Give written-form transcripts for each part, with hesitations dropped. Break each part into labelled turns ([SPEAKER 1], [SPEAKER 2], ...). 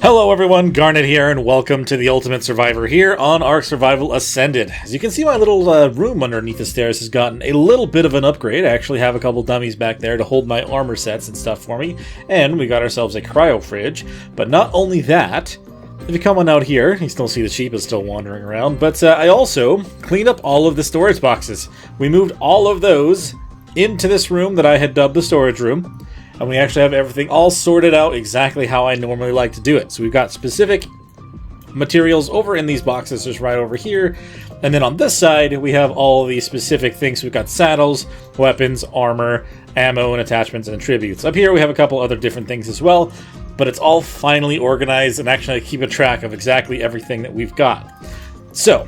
[SPEAKER 1] Hello everyone, Garnet here, and welcome to the Ultimate Survivor here on ARK Survival Ascended. As you can see, my little room underneath the stairs has gotten a little bit of an upgrade. I actually have a couple dummies back there to hold my armor sets and stuff for me, and we got ourselves a cryo fridge. But not only that, if you come on out here, you still see the sheep is still wandering around, but I also cleaned up all of the storage boxes. We moved all of those into this room that I had dubbed the storage room. And we actually have everything all sorted out exactly how I normally like to do it. So we've got specific materials over in these boxes just right over here. And then on this side, we have all the specific things. So we've got saddles, weapons, armor, ammo, and attachments and attributes. Up here, we have a couple other different things as well. But it's all finally organized, and actually I keep a track of exactly everything that we've got. So,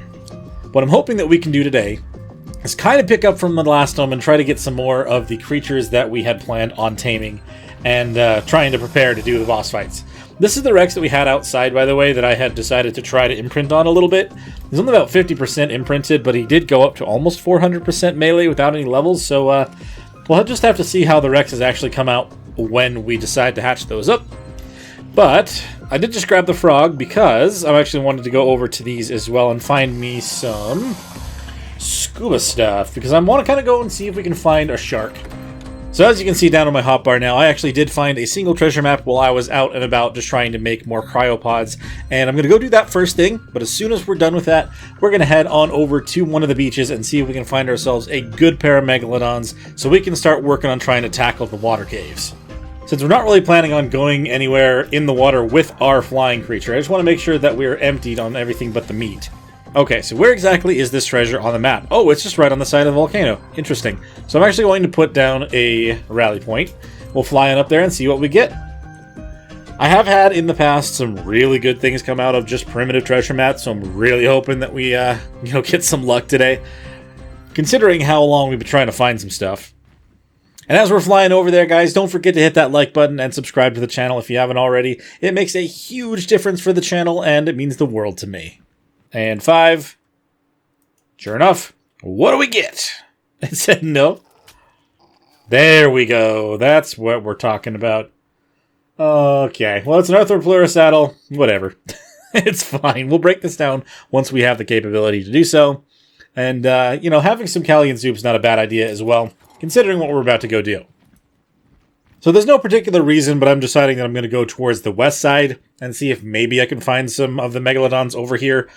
[SPEAKER 1] what I'm hoping that we can do today is kind of pick up from the last one and try to get some more of the creatures that we had planned on taming and trying to prepare to do the boss fights. This is the Rex that we had outside, by the way, that I had decided to try to imprint on a little bit. He's only about 50% imprinted, but he did go up to almost 400% melee without any levels, so we'll just have to see how the Rexes actually come out when we decide to hatch those up. But I did just grab the frog because I actually wanted to go over to these as well and find me some scuba stuff, because I want to kind of go and see if we can find a shark. So as you can see down on my hotbar now, I actually did find a single treasure map while I was out and about just trying to make more cryopods, and I'm going to go do that first thing. But as soon as we're done with that, we're going to head on over to one of the beaches and see if we can find ourselves a good pair of megalodons so we can start working on trying to tackle the water caves. Since we're not really planning on going anywhere in the water with our flying creature, I just want to make sure that we're emptied on everything but the meat. Okay, so where exactly is this treasure on the map? Oh, it's just right on the side of the volcano. Interesting. So I'm actually going to put down a rally point. We'll fly on up there and see what we get. I have had in the past some really good things come out of just primitive treasure maps, so I'm really hoping that we get some luck today, considering how long we've been trying to find some stuff. And as we're flying over there, guys, don't forget to hit that like button and subscribe to the channel if you haven't already. It makes a huge difference for the channel, and it means the world to me. And 5. Sure enough, what do we get? It said no. There we go. That's what we're talking about. Okay. Well, it's an Arthropleura saddle. Whatever. It's fine. We'll break this down once we have the capability to do so. And, having some Callian soup is not a bad idea as well, considering what we're about to go do. So there's no particular reason, but I'm deciding that I'm going to go towards the west side and see if maybe I can find some of the megalodons over here.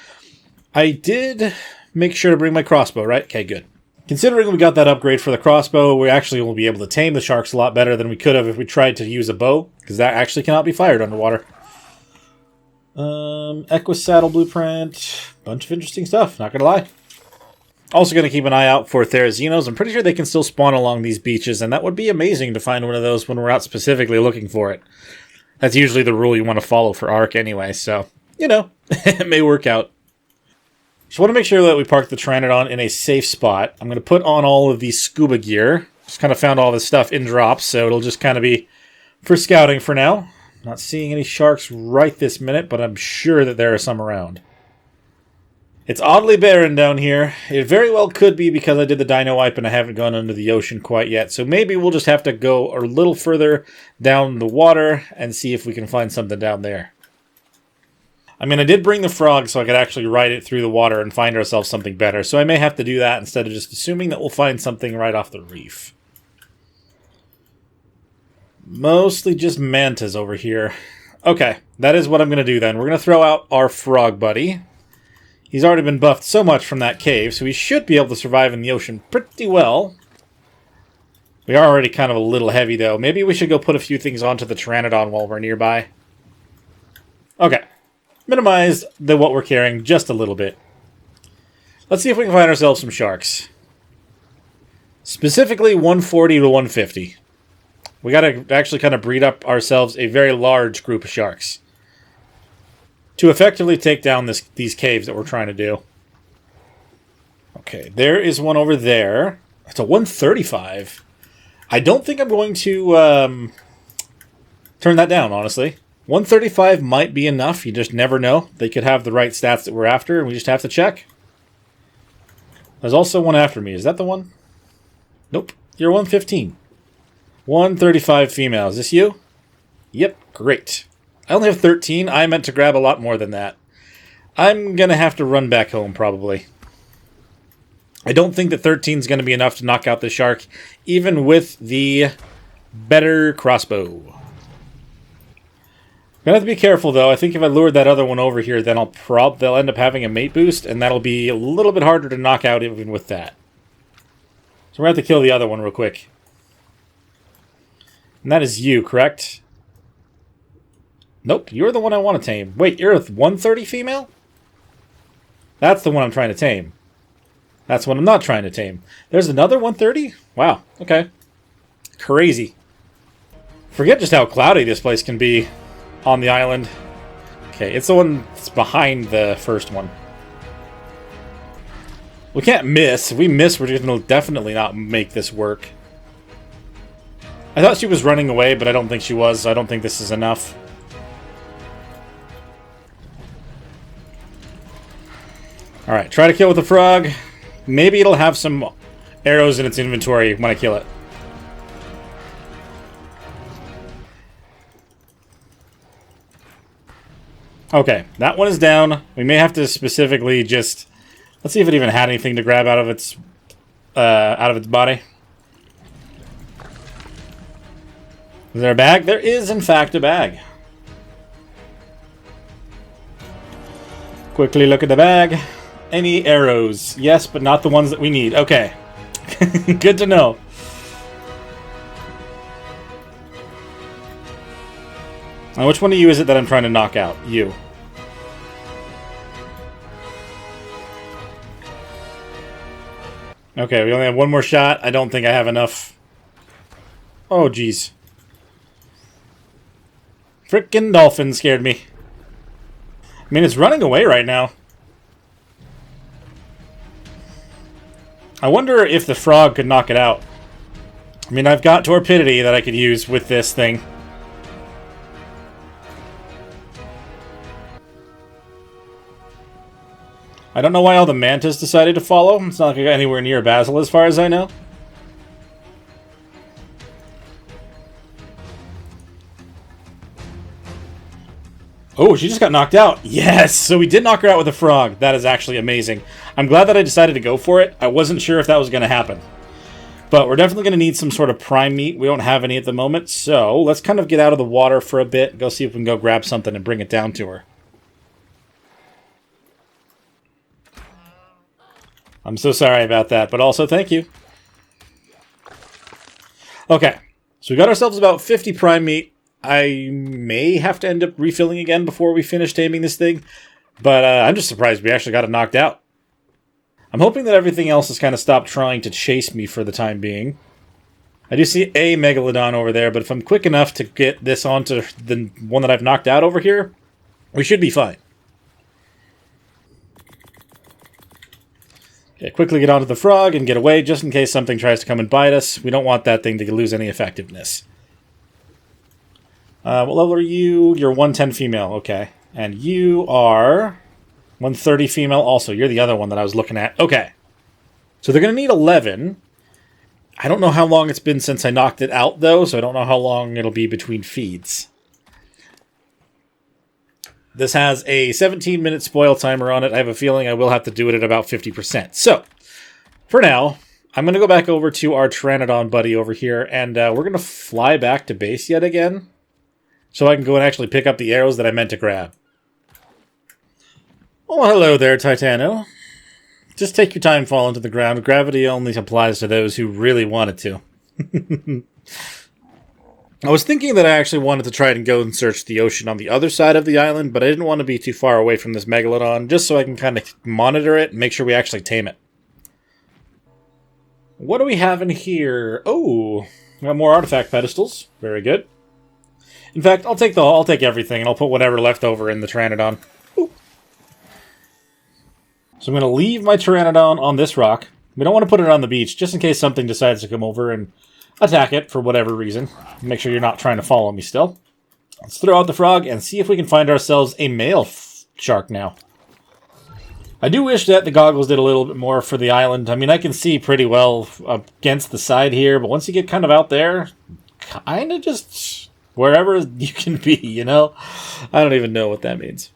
[SPEAKER 1] I did make sure to bring my crossbow, right? Okay, good. Considering we got that upgrade for the crossbow, we actually will be able to tame the sharks a lot better than we could have if we tried to use a bow, because that actually cannot be fired underwater. Equus saddle blueprint. Bunch of interesting stuff, not gonna lie. Also going to keep an eye out for Therazinos. I'm pretty sure they can still spawn along these beaches, and that would be amazing to find one of those when we're out specifically looking for it. That's usually the rule you want to follow for ARK anyway, so, it may work out. Just want to make sure that we park the Pteranodon in a safe spot. I'm going to put on all of the scuba gear. Just kind of found all this stuff in drops, so it'll just kind of be for scouting for now. Not seeing any sharks right this minute, but I'm sure that there are some around. It's oddly barren down here. It very well could be because I did the dino wipe and I haven't gone under the ocean quite yet. So maybe we'll just have to go a little further down the water and see if we can find something down there. I mean, I did bring the frog so I could actually ride it through the water and find ourselves something better. So I may have to do that instead of just assuming that we'll find something right off the reef. Mostly just mantas over here. Okay, that is what I'm going to do then. We're going to throw out our frog buddy. He's already been buffed so much from that cave, so he should be able to survive in the ocean pretty well. We are already kind of a little heavy, though. Maybe we should go put a few things onto the Pteranodon while we're nearby. Okay. Minimize what we're carrying just a little bit. Let's see if we can find ourselves some sharks. Specifically 140 to 150. We got to actually kind of breed up ourselves a very large group of sharks to effectively take down these caves that we're trying to do. Okay, there is one over there. It's a 135. I don't think I'm going to turn that down, honestly. 135 might be enough. You just never know. They could have the right stats that we're after, and we just have to check. There's also one after me. Is that the one? Nope. You're 115. 135 female. Is this you? Yep. Great. I only have 13. I meant to grab a lot more than that. I'm going to have to run back home, probably. I don't think that 13 is going to be enough to knock out the shark, even with the better crossbow. I'm going to have to be careful, though. I think if I lured that other one over here, then they'll end up having a mate boost, and that'll be a little bit harder to knock out even with that. So we're going to have to kill the other one real quick. And that is you, correct? Nope, you're the one I want to tame. Wait, you're a 130 female? That's the one I'm trying to tame. That's what I'm not trying to tame. There's another 130? Wow, okay. Crazy. Forget just how cloudy this place can be on the island. Okay, it's the one that's behind the first one. We can't miss. If we miss, we're going to definitely not make this work. I thought she was running away, but I don't think she was, so I don't think this is enough. Alright, try to kill with the frog. Maybe it'll have some arrows in its inventory when I kill it. Okay, that one is down. We may have to specifically just... Let's see if it even had anything to grab out of its body. Is there a bag? There is, in fact, a bag. Quickly look at the bag. Any arrows? Yes, but not the ones that we need. Okay. Good to know. Now, which one of you is it that I'm trying to knock out? You. Okay, we only have one more shot. I don't think I have enough. Oh, jeez. Frickin' dolphin scared me. I mean, it's running away right now. I wonder if the frog could knock it out. I mean, I've got torpidity that I could use with this thing. I don't know why all the mantas decided to follow. It's not like I got anywhere near Basil as far as I know. Oh, she just got knocked out. Yes! So we did knock her out with a frog. That is actually amazing. I'm glad that I decided to go for it. I wasn't sure if that was going to happen. But we're definitely going to need some sort of prime meat. We don't have any at the moment. So let's kind of get out of the water for a bit and go see if we can go grab something and bring it down to her. I'm so sorry about that, but also thank you. Okay, so we got ourselves about 50 prime meat. I may have to end up refilling again before we finish taming this thing, but I'm just surprised we actually got it knocked out. I'm hoping that everything else has kind of stopped trying to chase me for the time being. I do see a Megalodon over there, but if I'm quick enough to get this onto the one that I've knocked out over here, we should be fine. Okay, quickly get onto the frog and get away just in case something tries to come and bite us. We don't want that thing to lose any effectiveness. What level are you? You're 110 female, okay. And you are 130 female also. You're the other one that I was looking at. Okay. So they're going to need 11. I don't know how long it's been since I knocked it out, though, so I don't know how long it'll be between feeds. This has a 17-minute spoil timer on it. I have a feeling I will have to do it at about 50%. So, for now, I'm going to go back over to our Pteranodon buddy over here, and we're going to fly back to base yet again, so I can go and actually pick up the arrows that I meant to grab. Oh, hello there, Titano. Just take your time falling to the ground. Gravity only applies to those who really want it to. I was thinking that I actually wanted to try and go and search the ocean on the other side of the island, but I didn't want to be too far away from this Megalodon, just so I can kind of monitor it and make sure we actually tame it. What do we have in here? Oh, we got more artifact pedestals. Very good. In fact, I'll take everything, and I'll put whatever left over in the Pteranodon. Ooh. So I'm going to leave my Pteranodon on this rock. We don't want to put it on the beach, just in case something decides to come over and attack it for whatever reason. Make sure you're not trying to follow me still. Let's throw out the frog and see if we can find ourselves a male shark now. I do wish that the goggles did a little bit more for the island. I mean, I can see pretty well against the side here, but once you get kind of out there, kind of just Wherever you can be, you know? I don't even know what that means.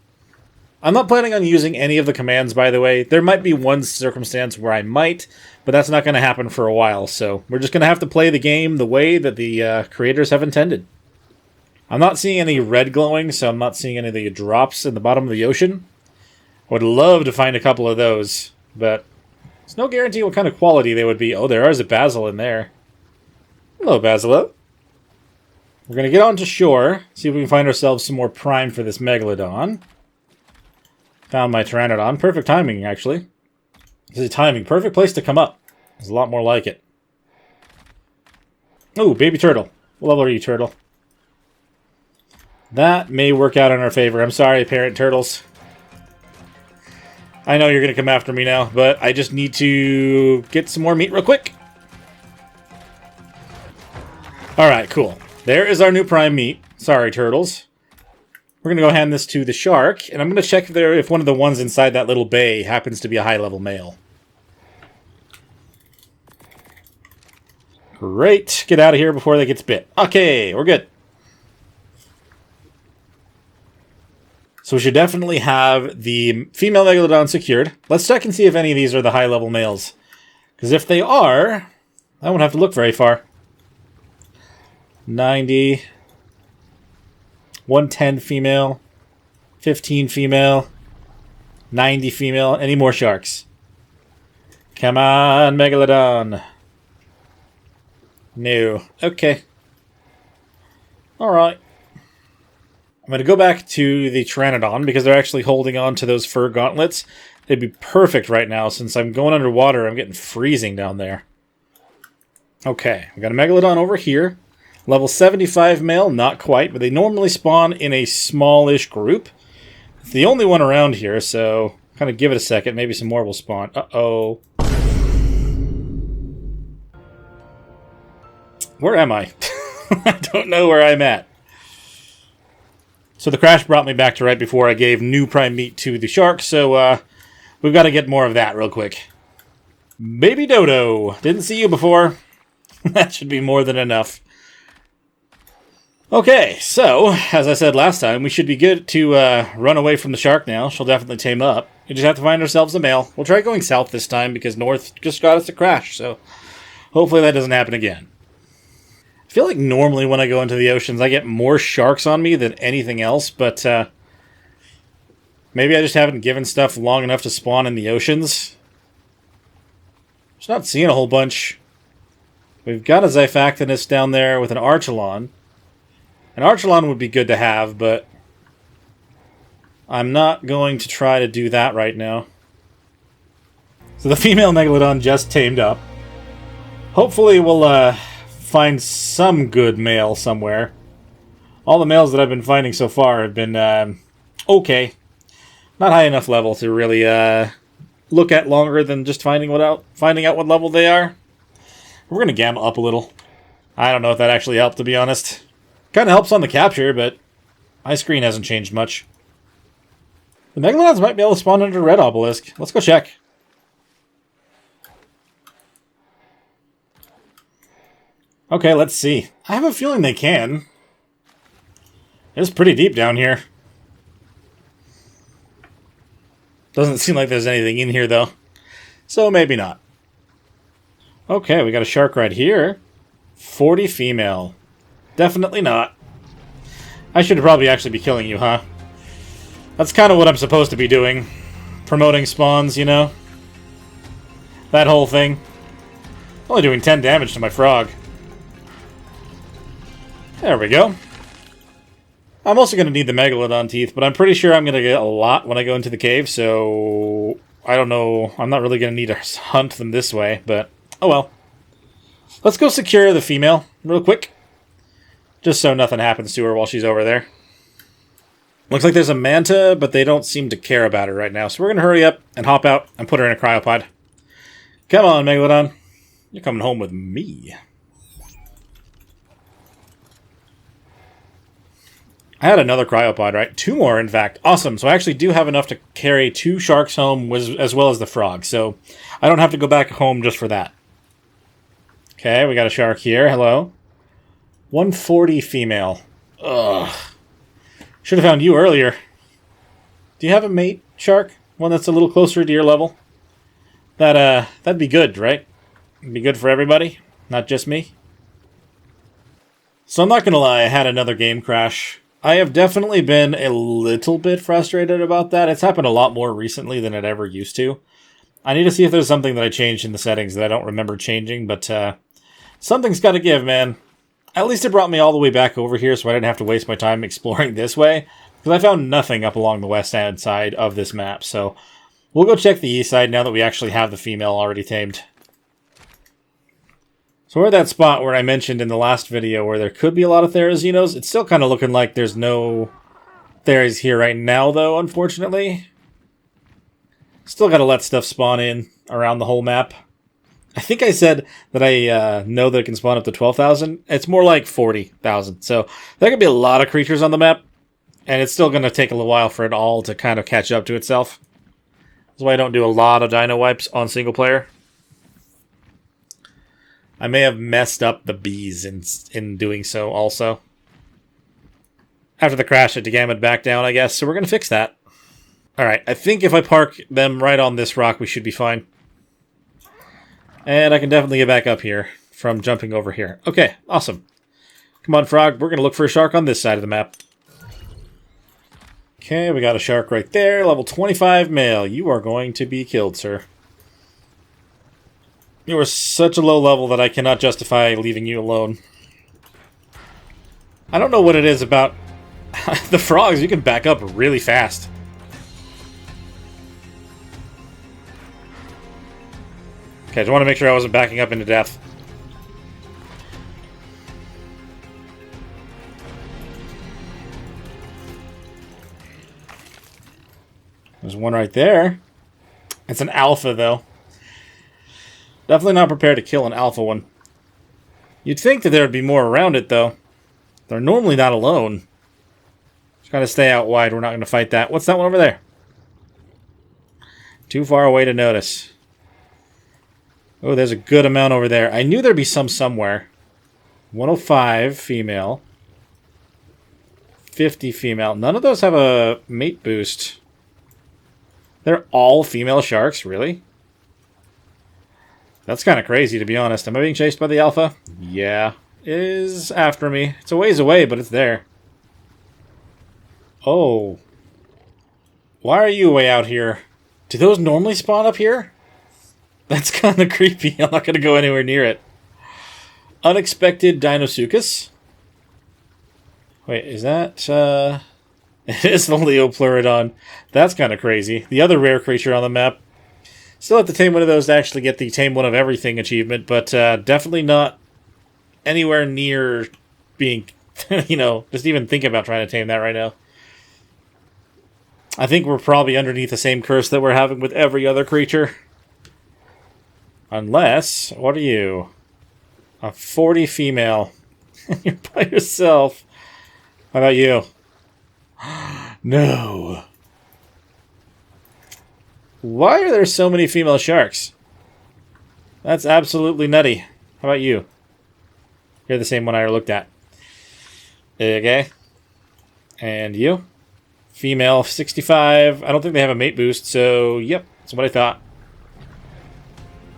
[SPEAKER 1] I'm not planning on using any of the commands, by the way. There might be one circumstance where I might, but that's not going to happen for a while, so we're just going to have to play the game the way that the creators have intended. I'm not seeing any red glowing, so I'm not seeing any of the drops in the bottom of the ocean. I would love to find a couple of those, but there's no guarantee what kind of quality they would be. Oh, there is a basil in there. Hello, Basilo. We're going to get onto shore, see if we can find ourselves some more prime for this Megalodon. Found my Pteranodon. Perfect timing, actually. This is timing. Perfect place to come up. There's a lot more like it. Ooh, baby turtle. What level are you, turtle? That may work out in our favor. I'm sorry, parent turtles. I know you're going to come after me now, but I just need to get some more meat real quick. Alright, cool. There is our new prime meat. Sorry, turtles. We're going to go hand this to the shark, and I'm going to check if one of the ones inside that little bay happens to be a high-level male. Great. Get out of here before they get bit. Okay, we're good. So we should definitely have the female Megalodon secured. Let's check and see if any of these are the high-level males. Because if they are, I won't have to look very far. 90... 110 female, 15 female, 90 female. Any more sharks? Come on, Megalodon. No. Okay. Alright. I'm going to go back to the Pteranodon because they're actually holding on to those fur gauntlets. They'd be perfect right now since I'm going underwater. I'm getting freezing down there. Okay. We got a Megalodon over here. Level 75 male, not quite, but they normally spawn in a smallish group. It's the only one around here, so kind of give it a second. Maybe some more will spawn. Uh-oh. Where am I? I don't know where I'm at. So the crash brought me back to right before I gave new prime meat to the shark, so we've got to get more of that real quick. Baby Dodo. Didn't see you before. That should be more than enough. Okay, so, as I said last time, we should be good to run away from the shark now. She'll definitely tame up. We just have to find ourselves a male. We'll try going south this time because north just got us a crash, so hopefully that doesn't happen again. I feel like normally when I go into the oceans, I get more sharks on me than anything else, but maybe I just haven't given stuff long enough to spawn in the oceans. Just not seeing a whole bunch. We've got a Xiphactinus down there with an Archelon. An Archelon would be good to have, but I'm not going to try to do that right now. So the female Megalodon just tamed up. Hopefully we'll find some good male somewhere. All the males that I've been finding so far have been okay. Not high enough level to really look at longer than just finding out what level they are. We're going to gamma up a little. I don't know if that actually helped, to be honest. Kind of helps on the capture, but my screen hasn't changed much. The Megalodons might be able to spawn under a red obelisk. Let's go check. Okay, let's see. I have a feeling they can. It's pretty deep down here. Doesn't seem like there's anything in here, though. So maybe not. Okay, we got a shark right here. 40 female. Definitely not. I should probably actually be killing you, huh? That's kind of what I'm supposed to be doing. Promoting spawns, you know? That whole thing. Only doing 10 damage to my frog. There we go. I'm also going to need the Megalodon teeth, but I'm pretty sure I'm going to get a lot when I go into the cave, so I don't know. I'm not really going to need to hunt them this way, but oh well. Let's go secure the female real quick. Just so nothing happens to her while she's over there. Looks like there's a manta, but they don't seem to care about her right now. So we're going to hurry up and hop out and put her in a cryopod. Come on, Megalodon. You're coming home with me. I had another cryopod, right? 2 more, in fact. Awesome. So I actually do have enough to carry 2 sharks home as well as the frog. So I don't have to go back home just for that. Okay, we got a shark here. Hello. 140 female. Ugh. Should have found you earlier. Do you have a mate shark? One that's a little closer to your level? That'd be good, right? It'd be good for everybody, not just me. So I'm not gonna lie, I had another game crash. I have definitely been a little bit frustrated about that. It's happened a lot more recently than it ever used to. I need to see if there's something that I changed in the settings that I don't remember changing, but something's got to give, man. At least it brought me all the way back over here so I didn't have to waste my time exploring this way, because I found nothing up along the west side of this map. So we'll go check the east side now that we actually have the female already tamed. So we're at that spot where I mentioned in the last video where there could be a lot of Therazinos. It's still kind of looking like there's no Theras here right now, though, unfortunately. Still got to let stuff spawn in around the whole map. I think I said that I know that it can spawn up to 12,000. It's more like 40,000. So there could be a lot of creatures on the map, and it's still going to take a little while for it all to kind of catch up to itself. That's why I don't do a lot of dino wipes on single player. I may have messed up the bees in doing so also. After the crash, it gammed back down, I guess, so we're going to fix that. Alright, I think if I park them right on this rock, we should be fine. And I can definitely get back up here from jumping over here. Okay, awesome. Come on, frog, we're going to look for a shark on this side of the map. Okay, we got a shark right there, level 25 male. You are going to be killed, sir. You are such a low level that I cannot justify leaving you alone. I don't know what it is about the frogs. You can back up really fast. Okay, I just want to make sure I wasn't backing up into death. There's one right there. It's an alpha, though. Definitely not prepared to kill an alpha one. You'd think that there would be more around it, though. They're normally not alone. Just gotta stay out wide. We're not going to fight that. What's that one over there? Too far away to notice. Oh, there's a good amount over there. I knew there'd be some somewhere. 105 female. 50 female. None of those have a mate boost. They're all female sharks, really? That's kind of crazy, to be honest. Am I being chased by the alpha? Yeah. It is after me. It's a ways away, but it's there. Oh. Why are you way out here? Do those normally spawn up here? That's kind of creepy. I'm not going to go anywhere near it. Unexpected Dinosuchus. Wait, is that... It is the Leopleurodon. That's kind of crazy. The other rare creature on the map. Still have to tame one of those to actually get the Tame One of Everything achievement, but definitely not anywhere near being, you know, just even think about trying to tame that right now. I think we're probably underneath the same curse that we're having with every other creature. Unless, what are you? A 40 female. You're by yourself. How about you? No. Why are there so many female sharks? That's absolutely nutty. How about you? You're the same one I looked at. Okay. And you? Female, 65. I don't think they have a mate boost, so yep, that's what I thought.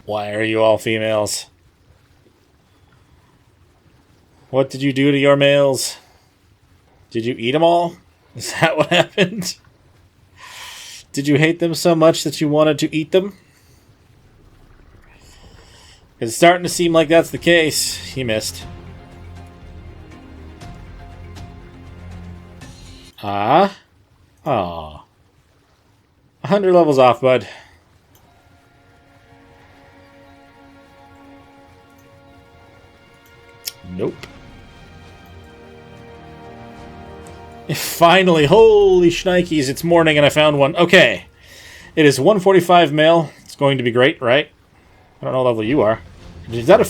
[SPEAKER 1] Why are you all females? What did you do to your males? Did you eat them all? Is that what happened? Did you hate them so much that you wanted to eat them? It's starting to seem like that's the case. He missed. Ah. Aw. 100 levels off, bud. Nope. Finally, holy shnikes, it's morning and I found one. Okay. It is 145 male. It's going to be great, right? I don't know what level you are. Is that a...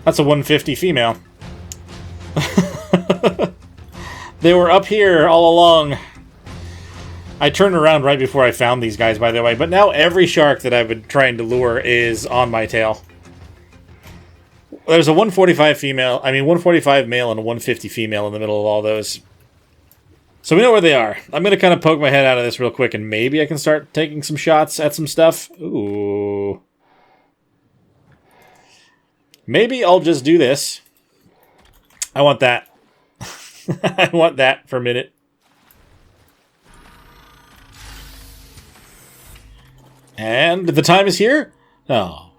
[SPEAKER 1] That's a 150 female. They were up here all along. I turned around right before I found these guys, by the way. But now every shark that I've been trying to lure is on my tail. There's a 145 female, 145 male and a 150 female in the middle of all those. So we know where they are. I'm going to kind of poke my head out of this real quick, and maybe I can start taking some shots at some stuff. Ooh. Maybe I'll just do this. I want that. I want that for a minute. And the time is here? Oh.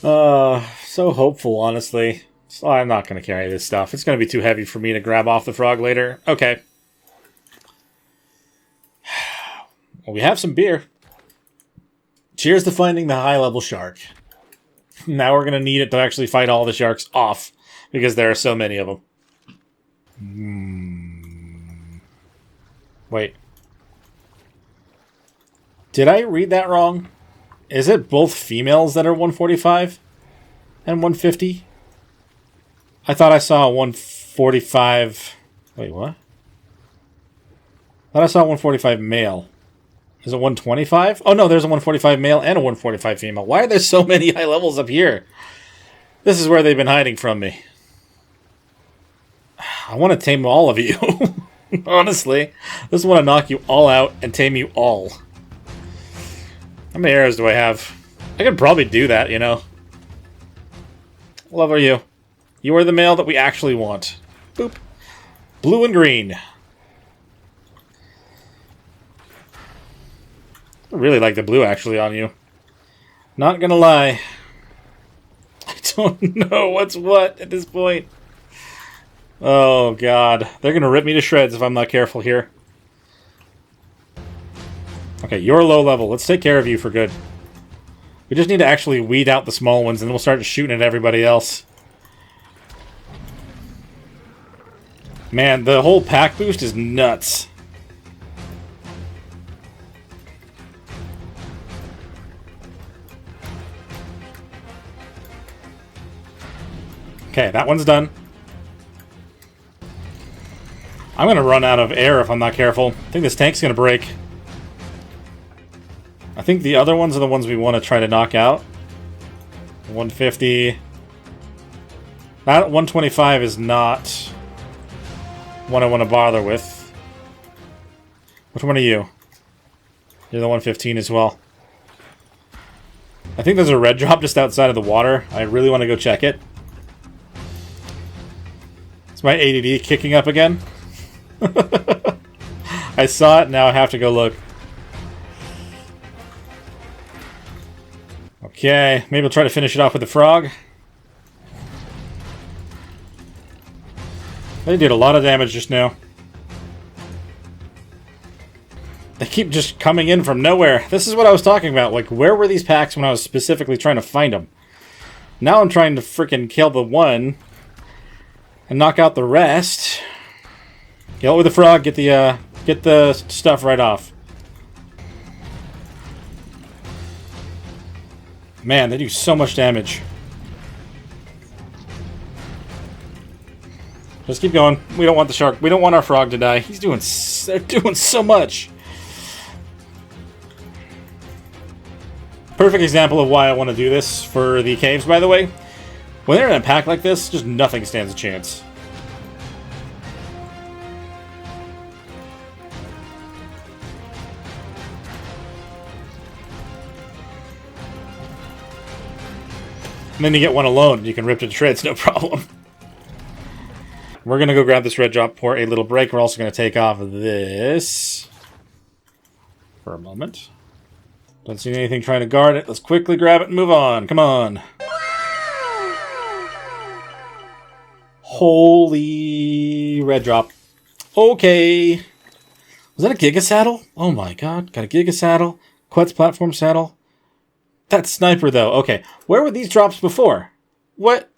[SPEAKER 1] So hopeful, honestly. So I'm not going to carry this stuff. It's going to be too heavy for me to grab off the frog later. Okay. Well, we have some beer. Cheers to finding the high-level shark. Now we're going to need it to actually fight all the sharks off, because there are so many of them. Wait. Did I read that wrong? Is it both females that are 145 and 150? I thought I saw a 145... Wait, what? I thought I saw a 145 male. Is it 125? Oh no, there's a 145 male and a 145 female. Why are there so many high levels up here? This is where they've been hiding from me. I want to tame all of you. Honestly. I just want to knock you all out and tame you all. How many arrows do I have? I could probably do that, you know. What level are you? You are the male that we actually want. Boop. Blue and green. I really like the blue, actually, on you. Not gonna lie. I don't know what's what at this point. Oh, God. They're gonna rip me to shreds if I'm not careful here. Okay, you're low level. Let's take care of you for good. We just need to actually weed out the small ones, and then we'll start shooting at everybody else. Man, the whole pack boost is nuts. Okay, that one's done. I'm gonna run out of air if I'm not careful. I think this tank's gonna break. I think the other ones are the ones we want to try to knock out. 150. That 125 is not one I want to bother with. Which one are you? You're the 115 as well. I think there's a red drop just outside of the water. I really want to go check it. Is my ADD kicking up again? I saw it, now I have to go look. Okay, maybe I'll try to finish it off with the frog. They did a lot of damage just now. They keep just coming in from nowhere. This is what I was talking about. Like, where were these packs when I was specifically trying to find them? Now I'm trying to freaking kill the one and knock out the rest. Kill it with the frog. Get the stuff right off. Man, they do so much damage. Just keep going. We don't want the shark. We don't want our frog to die. They're doing so much. Perfect example of why I want to do this for the caves, by the way. When they're in a pack like this, just nothing stands a chance. And then you get one alone, and you can rip it to shreds, no problem. We're going to go grab this red drop for a little break. We're also going to take off this for a moment. Don't see anything trying to guard it. Let's quickly grab it and move on. Come on. Holy red drop. Okay. Was that a Giga Saddle? Oh my god. Got a Giga Saddle. Quetz Platform Saddle. That's Sniper, though. Okay. Where were these drops before? What?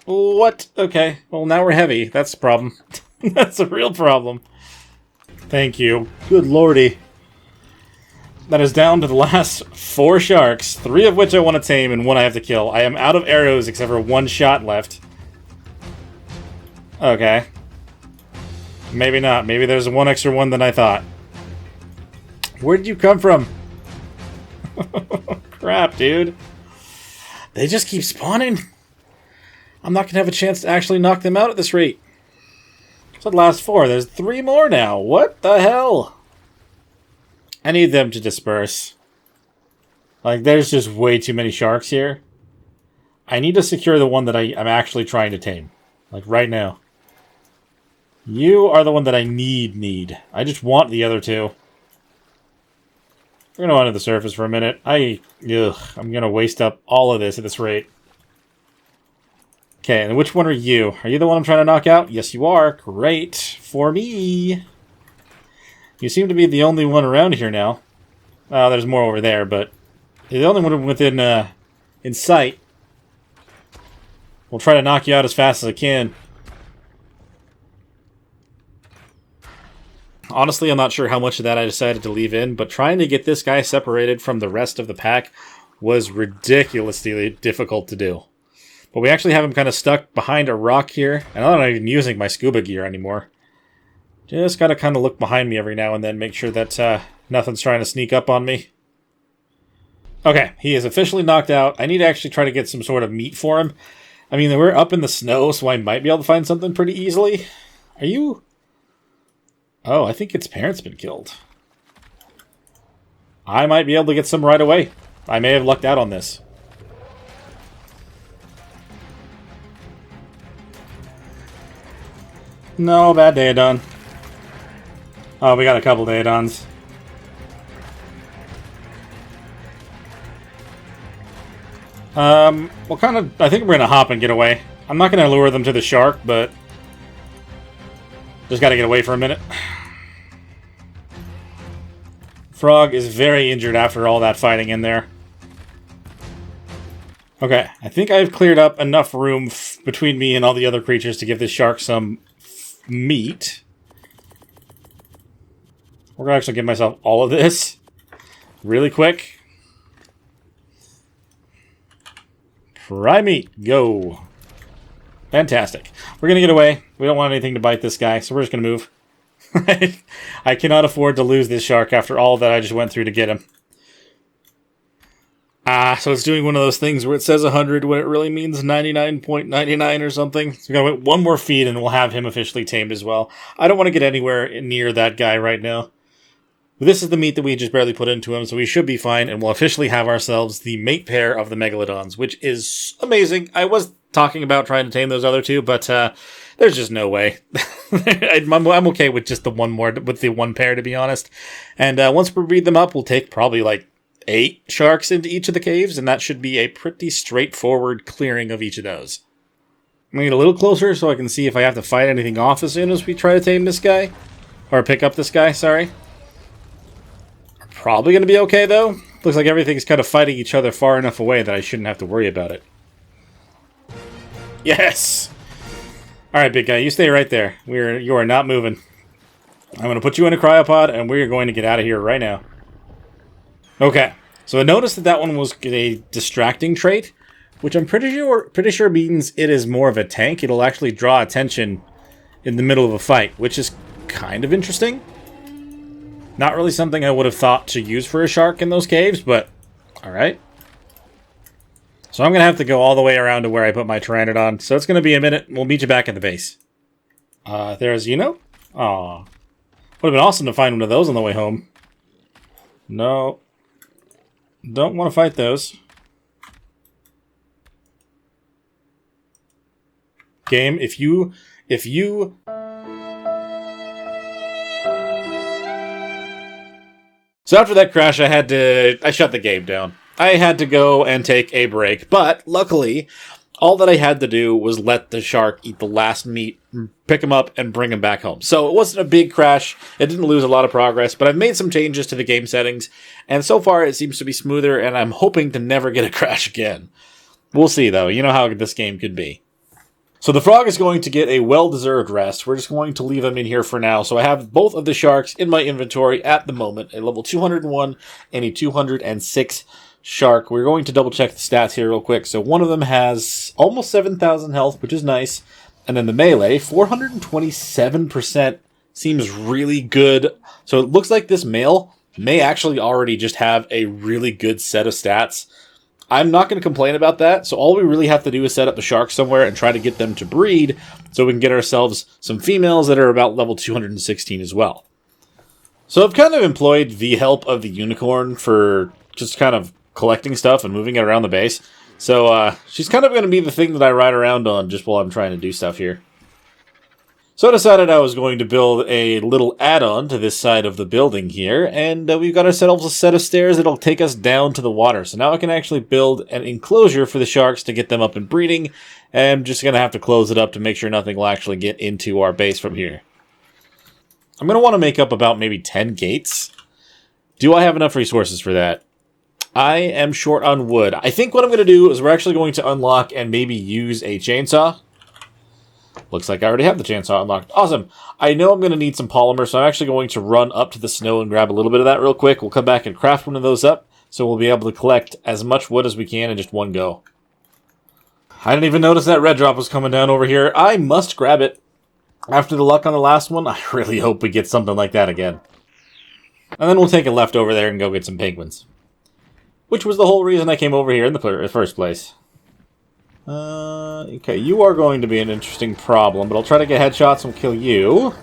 [SPEAKER 1] What? Okay. Well, now we're heavy. That's a problem. That's a real problem. Thank you. Good lordy. That is down to the last 4 sharks, 3 of which I want to tame and 1 I have to kill. I am out of arrows except for 1 shot left. Okay. Maybe not. Maybe there's 1 extra one than I thought. Where did you come from? Crap, dude. They just keep spawning. I'm not going to have a chance to actually knock them out at this rate. So the last 4. There's 3 more now. What the hell? I need them to disperse. Like, there's just way too many sharks here. I need to secure the one that I'm actually trying to tame. Like, right now. You are the one that I need. I just want the other 2. We're going to go onto the surface for a minute. I'm going to waste up all of this at this rate. Okay, and which one are you? Are you the one I'm trying to knock out? Yes, you are. Great. For me. You seem to be the only one around here now. There's more over there, but you're the only one within in sight. We'll try to knock you out as fast as I can. Honestly, I'm not sure how much of that I decided to leave in, but trying to get this guy separated from the rest of the pack was ridiculously difficult to do. But we actually have him kind of stuck behind a rock here, and I'm not even using my scuba gear anymore. Just gotta kind of look behind me every now and then, make sure that nothing's trying to sneak up on me. Okay, he is officially knocked out. I need to actually try to get some sort of meat for him. I mean, we're up in the snow, so I might be able to find something pretty easily. Are you... Oh, I think its parent's been killed. I might be able to get some right away. I may have lucked out on this. No, bad Daedon. Oh, we got a couple Daedons. Well, kind of... I think we're gonna hop and get away. I'm not gonna lure them to the shark, but... Just gotta get away for a minute. Frog is very injured after all that fighting in there. Okay, I think I've cleared up enough room between me and all the other creatures to give this shark some meat. We're gonna actually give myself all of this really quick. Fry meat, go. Fantastic. We're gonna get away. We don't want anything to bite this guy, so we're just gonna move. I cannot afford to lose this shark after all that I just went through to get him. So it's doing one of those things where it says 100 when it really means 99.99 or something. So we're gonna wait one more feed and we'll have him officially tamed as well. I don't want to get anywhere near that guy right now. This is the meat that we just barely put into him, so we should be fine, and we'll officially have ourselves the mate pair of the Megalodons, which is amazing. I was talking about trying to tame those other 2, but there's just no way. I'm okay with just the one pair, to be honest. And once we breed them up, we'll take probably like 8 sharks into each of the caves, and that should be a pretty straightforward clearing of each of those. I'm gonna get a little closer so I can see if I have to fight anything off as soon as we try to tame this guy. Or pick up this guy, sorry. Probably gonna be okay, though. Looks like everything's kind of fighting each other far enough away that I shouldn't have to worry about it. Yes! Alright, big guy, you stay right there. You are not moving. I'm going to put you in a cryopod, and we're going to get out of here right now. Okay, so I noticed that one was a distracting trait, which I'm pretty sure means it is more of a tank. It'll actually draw attention in the middle of a fight, which is kind of interesting. Not really something I would have thought to use for a shark in those caves, but alright. So I'm going to have to go all the way around to where I put my Pteranodon. So it's going to be a minute. We'll meet you back at the base. There's Eno. Aw. Would have been awesome to find one of those on the way home. No. Don't want to fight those. Game, if you... So after that crash, I shut the game down. I had to go and take a break, but luckily, all that I had to do was let the shark eat the last meat, pick him up, and bring him back home. So it wasn't a big crash, it didn't lose a lot of progress, but I've made some changes to the game settings, and so far it seems to be smoother, and I'm hoping to never get a crash again. We'll see, though. You know how this game could be. So the frog is going to get a well-deserved rest. We're just going to leave him in here for now. So I have both of the sharks in my inventory at the moment, a level 201 and a 206 shark. We're going to double-check the stats here real quick. So one of them has almost 7,000 health, which is nice. And then the melee, 427% seems really good. So it looks like this male may actually already just have a really good set of stats. I'm not going to complain about that, so all we really have to do is set up the sharks somewhere and try to get them to breed so we can get ourselves some females that are about level 216 as well. So I've kind of employed the help of the unicorn for just kind of collecting stuff and moving it around the base. So she's kind of going to be the thing that I ride around on just while I'm trying to do stuff here. So I decided I was going to build a little add-on to this side of the building here, and we've got ourselves a set of stairs that'll take us down to the water. So now I can actually build an enclosure for the sharks to get them up and breeding, and I'm just going to have to close it up to make sure nothing will actually get into our base from here. I'm going to want to make up about maybe 10 gates. Do I have enough resources for that? I am short on wood. I think what I'm going to do is we're actually going to unlock and maybe use a chainsaw. Looks like I already have the chainsaw unlocked. Awesome. I know I'm going to need some polymer, so I'm actually going to run up to the snow and grab a little bit of that real quick. We'll come back and craft one of those up, so we'll be able to collect as much wood as we can in just one go. I didn't even notice that red drop was coming down over here. I must grab it. After the luck on the last one, I really hope we get something like that again. And then we'll take a left over there and go get some penguins. Which was the whole reason I came over here in the first place. Okay, you are going to be an interesting problem, but I'll try to get headshots and kill you.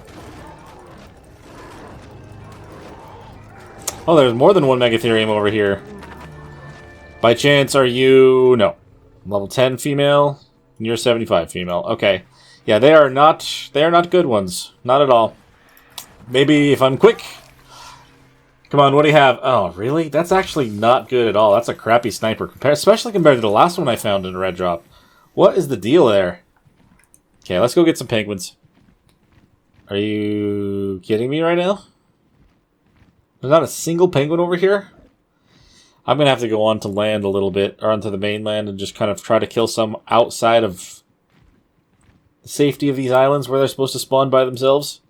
[SPEAKER 1] Oh, there's more than one Megatherium over here. By chance, are you... No. Level 10 female, and you're 75 female. Okay. Yeah, they are not good ones. Not at all. Maybe if I'm quick... Come on, what do you have? Oh, really? That's actually not good at all. That's a crappy sniper, especially compared to the last one I found in a red drop. What is the deal there? Okay, let's go get some penguins. Are you kidding me right now? There's not a single penguin over here? I'm going to have to go on to land a little bit, or onto the mainland, and just kind of try to kill some outside of the safety of these islands where they're supposed to spawn by themselves.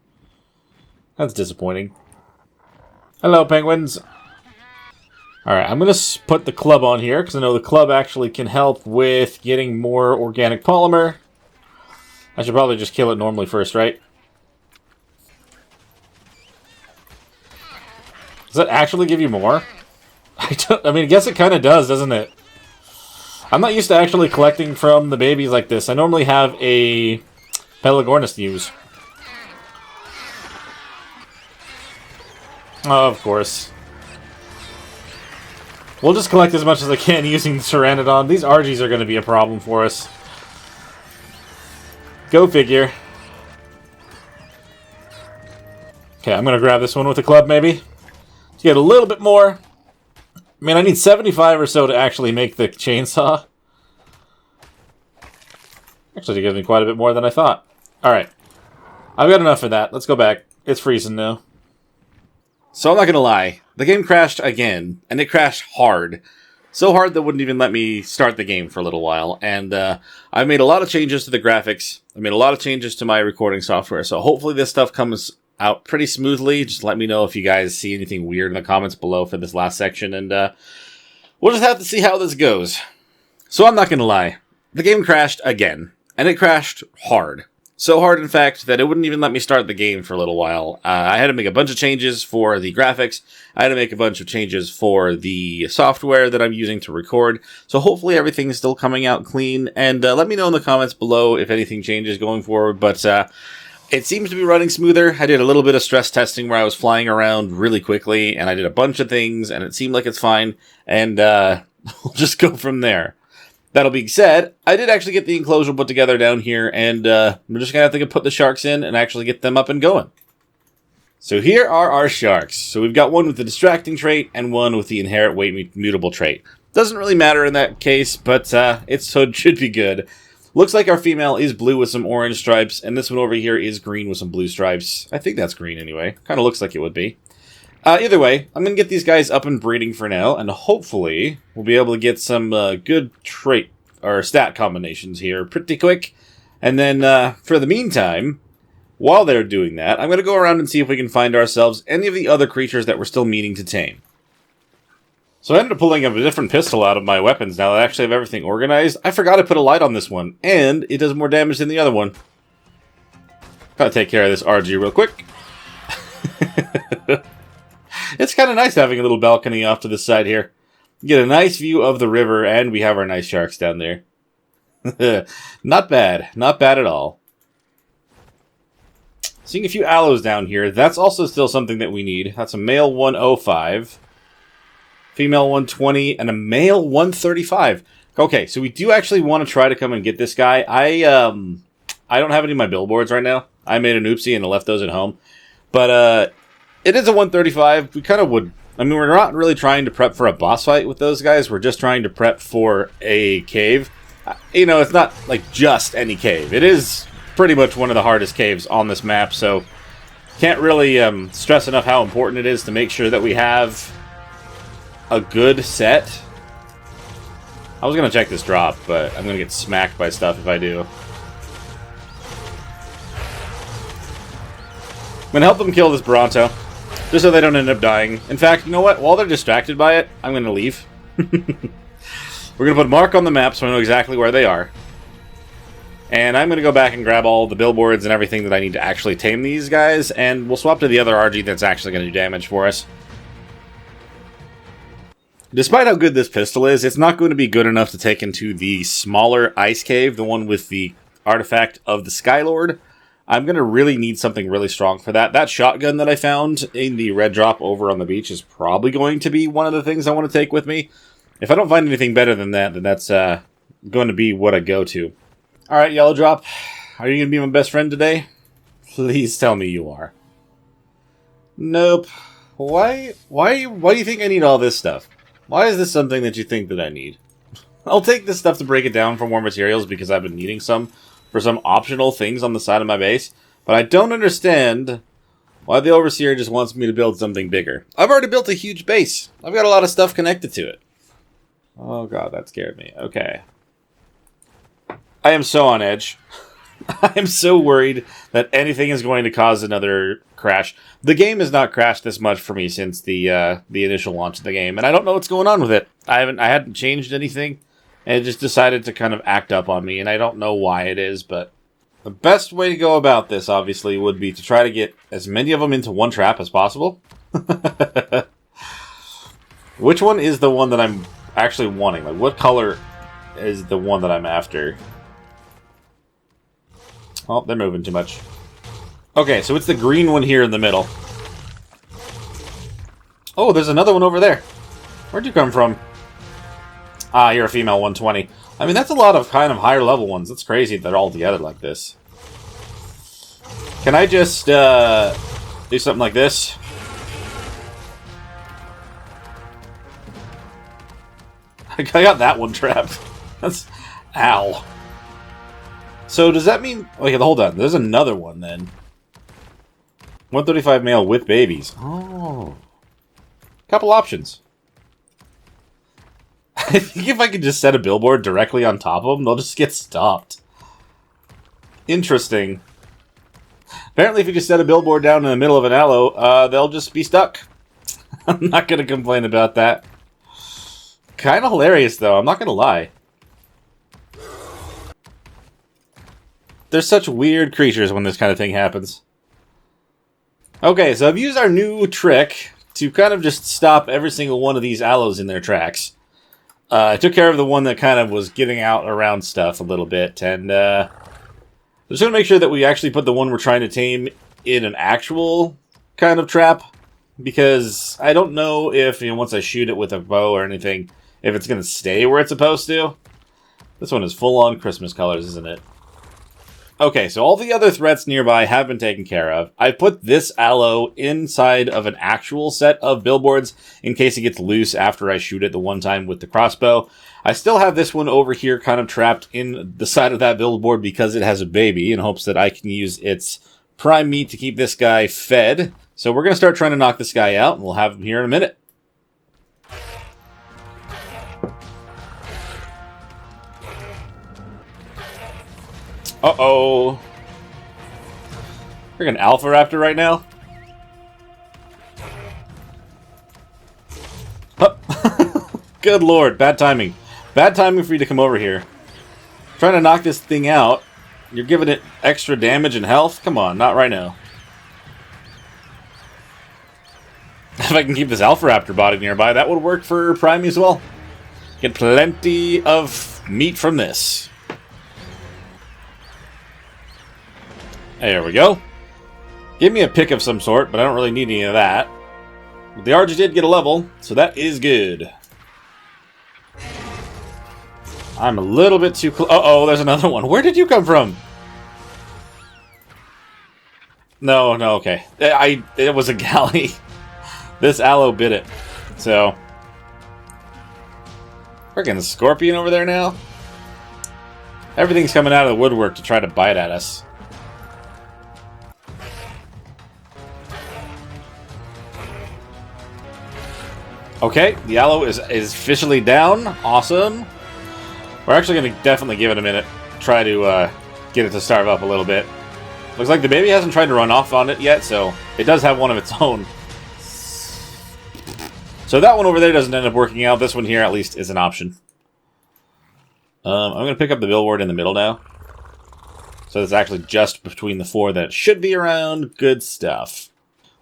[SPEAKER 1] That's disappointing. Hello, penguins. Alright, I'm going to put the club on here, because I know the club actually can help with getting more organic polymer. I should probably just kill it normally first, right? Does that actually give you more? I mean, I guess it kind of does, doesn't it? I'm not used to actually collecting from the babies like this. I normally have a Pelagornis to use. Oh, of course. We'll just collect as much as I can using the Pteranodon. These RGs are going to be a problem for us. Go figure. Okay, I'm going to grab this one with the club, maybe. To get a little bit more. I mean, I need 75 or so to actually make the chainsaw. Actually, it gives me quite a bit more than I thought. Alright. I've got enough for that. Let's go back. It's freezing now. So I'm not going to lie, the game crashed again, and it crashed hard. So hard that wouldn't even let me start the game for a little while, and I made a lot of changes to the graphics, I made a lot of changes to my recording software, so hopefully this stuff comes out pretty smoothly. Just let me know if you guys see anything weird in the comments below for this last section, and we'll just have to see how this goes. So I'm not going to lie, the game crashed again, and it crashed hard. So hard, in fact, that it wouldn't even let me start the game for a little while. I had to make a bunch of changes for the graphics. I had to make a bunch of changes for the software that I'm using to record. So hopefully everything is still coming out clean. And let me know in the comments below if anything changes going forward. But it seems to be running smoother. I did a little bit of stress testing where I was flying around really quickly. And I did a bunch of things. And it seemed like it's fine. And we'll just go from there. That being said, I did actually get the enclosure put together down here, and we're just going to have to put the sharks in and actually get them up and going. So here are our sharks. So we've got one with the distracting trait and one with the inherent weight mutable trait. Doesn't really matter in that case, but it should be good. Looks like our female is blue with some orange stripes, and this one over here is green with some blue stripes. I think that's green anyway. Kind of looks like it would be. Either way, I'm going to get these guys up and breeding for now, and hopefully we'll be able to get some good trait or stat combinations here pretty quick. And then, for the meantime, while they're doing that, I'm going to go around and see if we can find ourselves any of the other creatures that we're still meaning to tame. So I ended up pulling up a different pistol out of my weapons now that I actually have everything organized. I forgot to put a light on this one, and it does more damage than the other one. Gotta take care of this RG real quick. It's kind of nice having a little balcony off to the side here. Get a nice view of the river, and we have our nice sharks down there. Not bad. Not bad at all. Seeing a few aloes down here. That's also still something that we need. That's a male 105, female 120, and a male 135. Okay, so we do actually want to try to come and get this guy. I don't have any of my billboards right now. I made an oopsie and I left those at home. But it is a 135. We kind of would... I mean, we're not really trying to prep for a boss fight with those guys. We're just trying to prep for a cave. You know, it's not like just any cave. It is pretty much one of the hardest caves on this map, so can't really stress enough how important it is to make sure that we have a good set. I was going to check this drop, but I'm going to get smacked by stuff if I do. I'm going to help them kill this Bronto, just so they don't end up dying. In fact, you know what? While they're distracted by it, I'm going to leave. We're going to put a mark on the map so I know exactly where they are. And I'm going to go back and grab all the billboards and everything that I need to actually tame these guys, and we'll swap to the other RG that's actually going to do damage for us. Despite how good this pistol is, it's not going to be good enough to take into the smaller ice cave, the one with the artifact of the Skylord. I'm going to really need something really strong for that. That shotgun that I found in the red drop over on the beach is probably going to be one of the things I want to take with me. If I don't find anything better than that, then that's going to be what I go to. Alright, Yellow Drop. Are you going to be my best friend today? Please tell me you are. Nope. Why do you think I need all this stuff? Why is this something that you think that I need? I'll take this stuff to break it down for more materials because I've been needing some for some optional things on the side of my base, but I don't understand why the Overseer just wants me to build something bigger. I've already built a huge base. I've got a lot of stuff connected to it. Oh god, that scared me. Okay. I am so on edge. I am so worried that anything is going to cause another crash. The game has not crashed this much for me since the initial launch of the game, and I don't know what's going on with it. I hadn't changed anything. And it just decided to kind of act up on me, and I don't know why it is, but the best way to go about this, obviously, would be to try to get as many of them into one trap as possible. Which one is the one that I'm actually wanting? Like, what color is the one that I'm after? Oh, they're moving too much. Okay, so it's the green one here in the middle. Oh, there's another one over there. Where'd you come from? Ah, you're a female 120. I mean, that's a lot of kind of higher level ones. That's crazy that they're all together like this. Can I just do something like this? I got that one trapped. That's... Ow. So does that mean... Okay, hold on. There's another one then. 135 male with babies. Oh. Couple options. I think if I could just set a billboard directly on top of them, they'll just get stopped. Interesting. Apparently, if you just set a billboard down in the middle of an aloe, they'll just be stuck. I'm not going to complain about that. Kind of hilarious, though. I'm not going to lie. They're such weird creatures when this kind of thing happens. Okay, so I've used our new trick to kind of just stop every single one of these aloes in their tracks. I took care of the one that kind of was getting out around stuff a little bit, and I'm just going to make sure that we actually put the one we're trying to tame in an actual kind of trap, because I don't know if, you know, once I shoot it with a bow or anything, if it's going to stay where it's supposed to. This one is full-on Christmas colors, isn't it? Okay, so all the other threats nearby have been taken care of. I put this aloe inside of an actual set of billboards in case it gets loose after I shoot it the one time with the crossbow. I still have this one over here kind of trapped in the side of that billboard because it has a baby in hopes that I can use its prime meat to keep this guy fed. So we're going to start trying to knock this guy out, and we'll have him here in a minute. Uh-oh. Freaking Alpha Raptor right now? Oh. Good lord, bad timing. Bad timing for you to come over here. Trying to knock this thing out. You're giving it extra damage and health? Come on, not right now. If I can keep this Alpha Raptor body nearby, that would work for Prime as well. Get plenty of meat from this. There we go. Give me a pick of some sort, but I don't really need any of that. But the RG did get a level, so that is good. I'm a little bit too close. Uh-oh, there's another one. Where did you come from? No, okay. It was a galley. This aloe bit it. So. Freaking scorpion over there now. Everything's coming out of the woodwork to try to bite at us. Okay, the aloe is officially down. Awesome. We're actually going to definitely give it a minute. Try to get it to starve up a little bit. Looks like the baby hasn't tried to run off on it yet, so it does have one of its own. So that one over there doesn't end up working out. This one here, at least, is an option. I'm going to pick up the billboard in the middle now. So it's actually just between the 4 that should be around. Good stuff.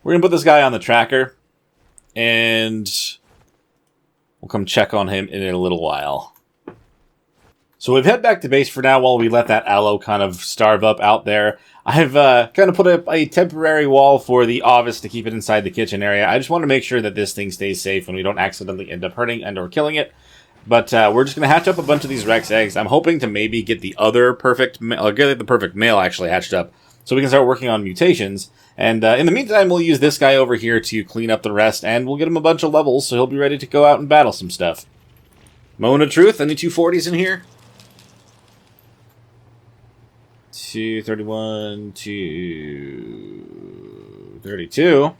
[SPEAKER 1] We're going to put this guy on the tracker. And we'll come check on him in a little while. So we've head back to base for now while we let that aloe kind of starve up out there. I've kind of put up a temporary wall for the Ovis to keep it inside the kitchen area. I just want to make sure that this thing stays safe and we don't accidentally end up hurting and or killing it. But we're just going to hatch up a bunch of these Rex eggs. I'm hoping to maybe get the other perfect male, or get the perfect male actually hatched up, so we can start working on mutations. And in the meantime, we'll use this guy over here to clean up the rest, and we'll get him a bunch of levels, so he'll be ready to go out and battle some stuff. Moment of truth, any 240s in here? 231, 232.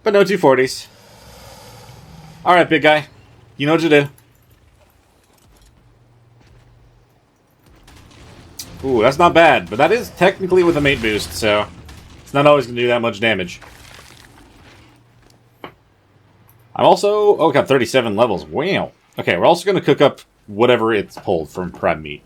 [SPEAKER 1] But no 240s. Alright, big guy. You know what to do. Ooh, that's not bad, but that is technically with a mate boost, so it's not always going to do that much damage. I'm also... oh, got 37 levels. Wow. Okay, we're also going to cook up whatever it's pulled from prem meat.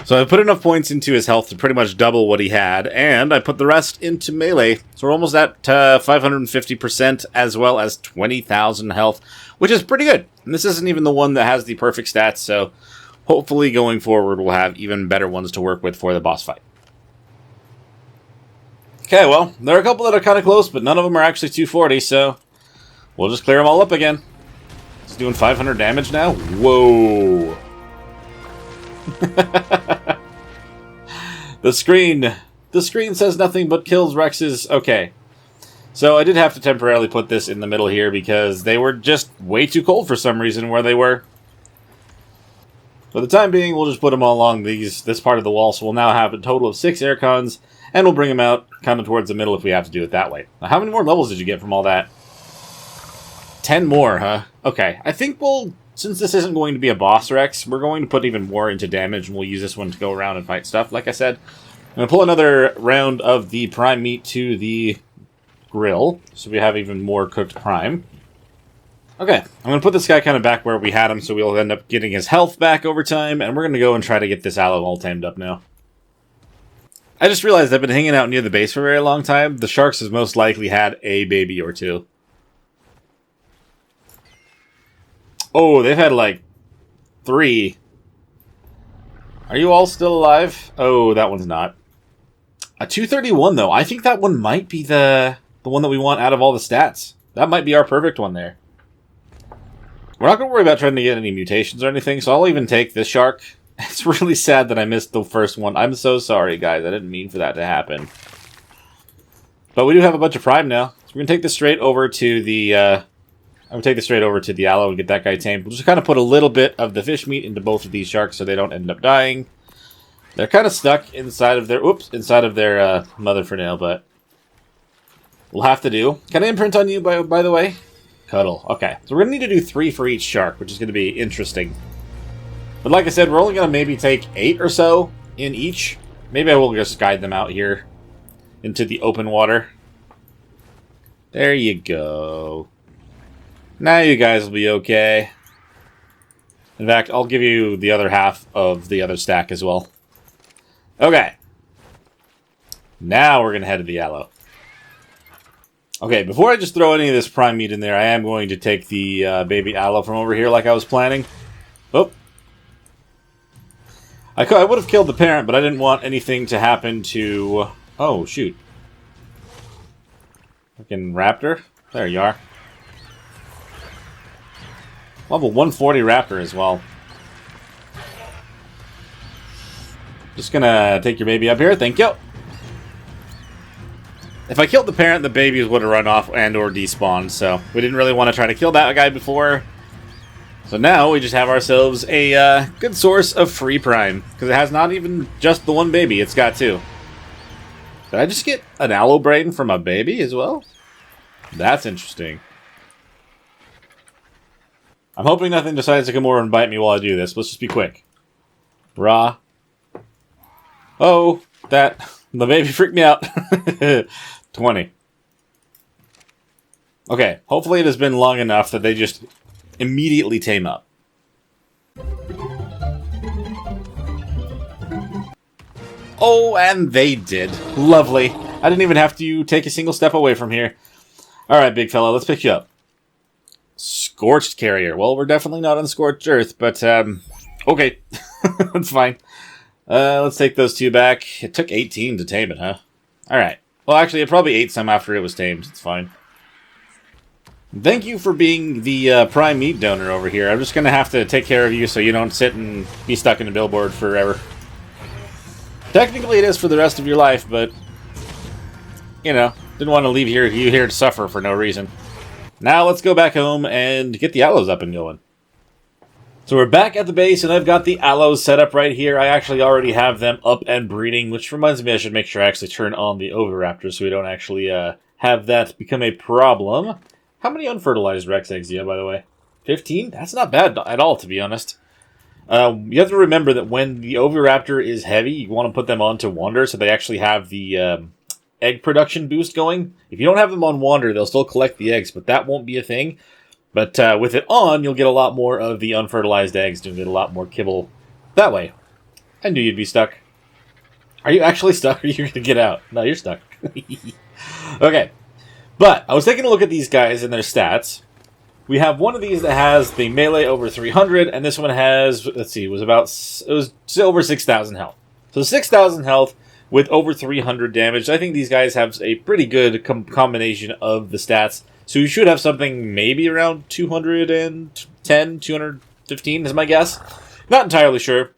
[SPEAKER 1] So I put enough points into his health to pretty much double what he had, and I put the rest into melee. So we're almost at 550% as well as 20,000 health, which is pretty good. And this isn't even the one that has the perfect stats, so hopefully going forward we'll have even better ones to work with for the boss fight. Okay, well, there are a couple that are kind of close, but none of them are actually 240, so we'll just clear them all up again. It's doing 500 damage now? Whoa! The screen says nothing but kills Rexes. Okay. So I did have to temporarily put this in the middle here because they were just way too cold for some reason where they were. For the time being, we'll just put them all along this part of the wall, so we'll now have a total of 6 aircons, and we'll bring them out kind of towards the middle if we have to do it that way. Now, how many more levels did you get from all that? 10 more, huh? Okay, I think we'll... since this isn't going to be a boss Rex, we're going to put even more into damage, and we'll use this one to go around and fight stuff. Like I said, I'm going to pull another round of the prime meat to the grill, so we have even more cooked prime. Okay, I'm going to put this guy kind of back where we had him, so we'll end up getting his health back over time, and we're going to go and try to get this aloe all tamed up now. I just realized I've been hanging out near the base for a very long time. The sharks has most likely had a baby or two. Oh, they've had like 3. Are you all still alive? Oh, that one's not. A 231 though. I think that one might be the one that we want out of all the stats. That might be our perfect one there. We're not going to worry about trying to get any mutations or anything, so I'll even take this shark. It's really sad that I missed the first one. I'm so sorry, guys. I didn't mean for that to happen. But we do have a bunch of prime now. So we're going to take this straight over to the... I'm going to take this straight over to the aloe and get that guy tamed. We'll just kind of put a little bit of the fish meat into both of these sharks so they don't end up dying. They're kind of stuck inside of their... oops, inside of their mother for now, but... we'll have to do. Can I imprint on you, by the way? Cuddle. Okay. So we're going to need to do 3 for each shark, which is going to be interesting. But like I said, we're only going to maybe take 8 or so in each. Maybe I will just guide them out here into the open water. There you go. Now you guys will be okay. In fact, I'll give you the other half of the other stack as well. Okay. Now we're going to head to the aloe. Okay, before I just throw any of this prime meat in there, I am going to take the baby aloe from over here like I was planning. Oh. I would have killed the parent, but I didn't want anything to happen to... Oh, shoot. Fucking raptor. There you are. Level 140 raptor as well. Just gonna take your baby up here. Thank you. If I killed the parent, the babies would have run off and or despawned, so we didn't really want to try to kill that guy before. So now we just have ourselves a good source of free prime, because it has not even just the one baby, it's got two. Did I just get an aloe brain from a baby as well? That's interesting. I'm hoping nothing decides to come over and bite me while I do this. Let's just be quick. Raw. Oh, the baby freaked me out. 20. Okay, hopefully it has been long enough that they just immediately tame up. Oh, and they did. Lovely. I didn't even have to take a single step away from here. Alright, big fella, let's pick you up. Scorched carrier. Well, we're definitely not on scorched earth, but, okay. That's fine. Let's take those two back. It took 18 to tame it, huh? Alright. Well, actually, it probably ate some after it was tamed. It's fine. Thank you for being the prime meat donor over here. I'm just going to have to take care of you so you don't sit and be stuck in a billboard forever. Technically, it is for the rest of your life, but, you know, didn't want to leave you here to suffer for no reason. Now let's go back home and get the aloes up and going. So we're back at the base, and I've got the aloes set up right here. I actually already have them up and breeding, which reminds me I should make sure I actually turn on the oviraptor so we don't actually have that become a problem. How many unfertilized Rex eggs do you have, by the way? 15? That's not bad at all, to be honest. You have to remember that when the oviraptor is heavy, you want to put them onto Wander so they actually have the egg production boost going. If you don't have them on Wander, they'll still collect the eggs, but that won't be a thing. But with it on, you'll get a lot more of the unfertilized eggs. You'll get a lot more kibble that way. I knew you'd be stuck. Are you actually stuck, or are you going to get out? No, you're stuck. Okay. But I was taking a look at these guys and their stats. We have one of these that has the melee over 300, and this one has, let's see, it was over 6,000 health. So 6,000 health with over 300 damage. I think these guys have a pretty good combination of the stats. So you should have something maybe around 210, 215 is my guess. Not entirely sure,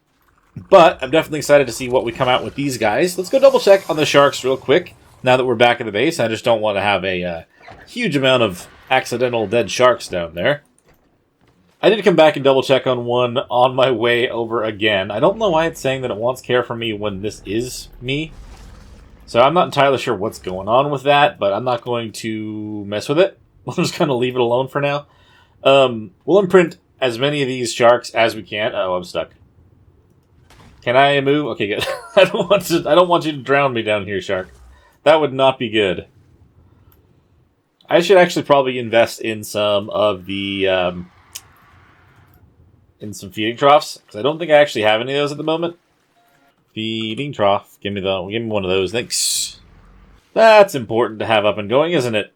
[SPEAKER 1] but I'm definitely excited to see what we come out with these guys. Let's go double check on the sharks real quick. Now that we're back at the base, I just don't want to have a huge amount of accidental dead sharks down there. I did come back and double check on one on my way over again. I don't know why it's saying that it wants care from me when this is me. So I'm not entirely sure what's going on with that, but I'm not going to mess with it. We'll just kind of leave it alone for now. We'll imprint as many of these sharks as we can. Oh, I'm stuck. Can I move? Okay, good. I don't want you to drown me down here, shark. That would not be good. I should actually probably invest in some of the in some feeding troughs, because I don't think I actually have any of those at the moment. Feeding trough. Give me one of those. Thanks. That's important to have up and going, isn't it?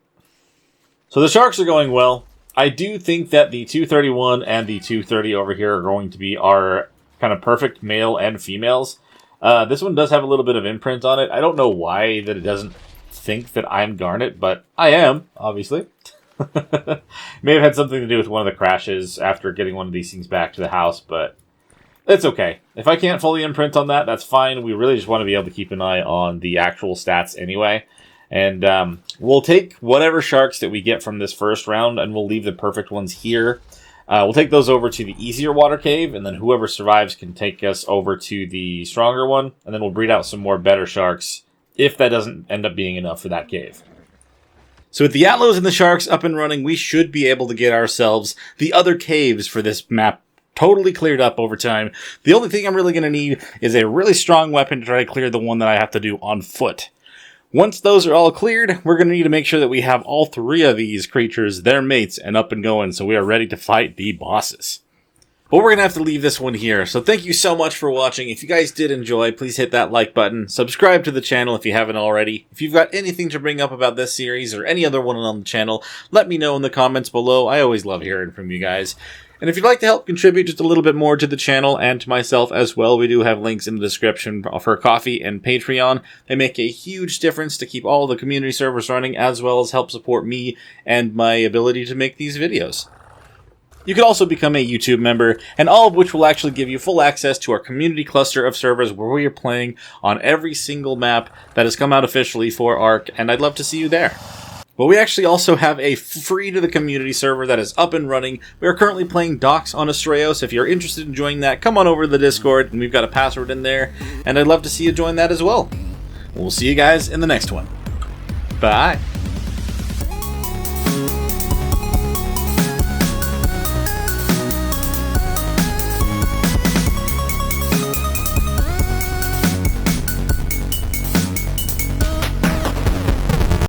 [SPEAKER 1] So the sharks are going well. I do think that the 231 and the 230 over here are going to be our kind of perfect male and females. This one does have a little bit of imprint on it. I don't know why that it doesn't think that I'm Garnet, but I am, obviously. May have had something to do with one of the crashes after getting one of these things back to the house, but it's okay. If I can't fully imprint on that, that's fine. We really just want to be able to keep an eye on the actual stats anyway. And we'll take whatever sharks that we get from this first round, and we'll leave the perfect ones here. We'll take those over to the easier water cave, and then whoever survives can take us over to the stronger one, and then we'll breed out some more better sharks, if that doesn't end up being enough for that cave. So with the aloes and the sharks up and running, we should be able to get ourselves the other caves for this map totally cleared up over time. The only thing I'm really going to need is a really strong weapon to try to clear the one that I have to do on foot. Once those are all cleared, we're going to need to make sure that we have all three of these creatures, their mates, and up and going, so we are ready to fight the bosses. But we're going to have to leave this one here. So thank you so much for watching. If you guys did enjoy, please hit that like button. Subscribe to the channel if you haven't already. If you've got anything to bring up about this series or any other one on the channel, let me know in the comments below. I always love hearing from you guys. And if you'd like to help contribute just a little bit more to the channel and to myself as well, we do have links in the description for Ko-fi and Patreon. They make a huge difference to keep all the community servers running, as well as help support me and my ability to make these videos. You can also become a YouTube member, and all of which will actually give you full access to our community cluster of servers where we are playing on every single map that has come out officially for ARK, and I'd love to see you there. But we actually also have a free to the community server that is up and running. We are currently playing Docks on Astraeos, so if you're interested in joining that, come on over to the Discord, and we've got a password in there, and I'd love to see you join that as well. We'll see you guys in the next one. Bye!